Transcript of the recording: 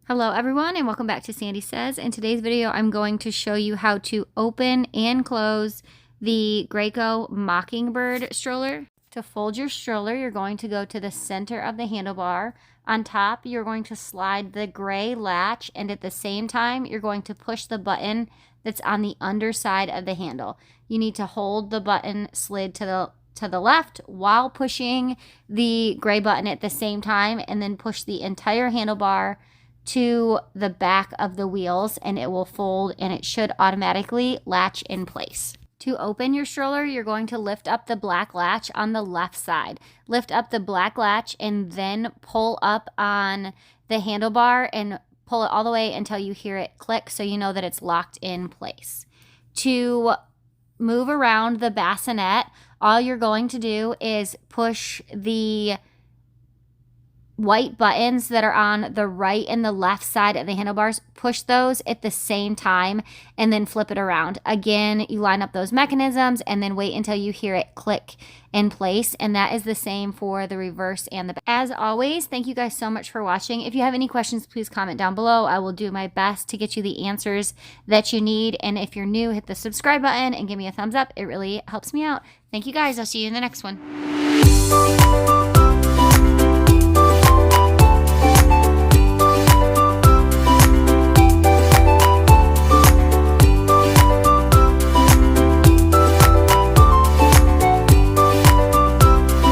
Hello everyone and welcome back to Sandy Says. In today's video I'm going to show you how to open and close the Graco Mockingbird stroller. To fold your stroller, you're going to go to the center of the handlebar. On top, you're going to slide the gray latch, and at the same time you're going to push the button that's on the underside of the handle. You need to hold the button slid to the left while pushing the gray button at the same time, and then push the entire handlebar to the back of the wheels and it will fold and it should automatically latch in place. To open your stroller, you're going to lift up the black latch on the left side. Lift up the black latch and then pull up on the handlebar and pull it all the way until you hear it click so you know that it's locked in place. To move around the bassinet, all you're going to do is push the white buttons that are on the right and the left side of the handlebars, push those at the same time and then flip it around. Again, you line up those mechanisms and then wait until you hear it click in place, and that is the same for the reverse and the back. As always, thank you guys so much for watching. If you have any questions, please comment down below. I will do my best to get you the answers that you need, and if you're new, hit the subscribe button and give me a thumbs up. It really helps me out. Thank you guys. I'll see you in the next one.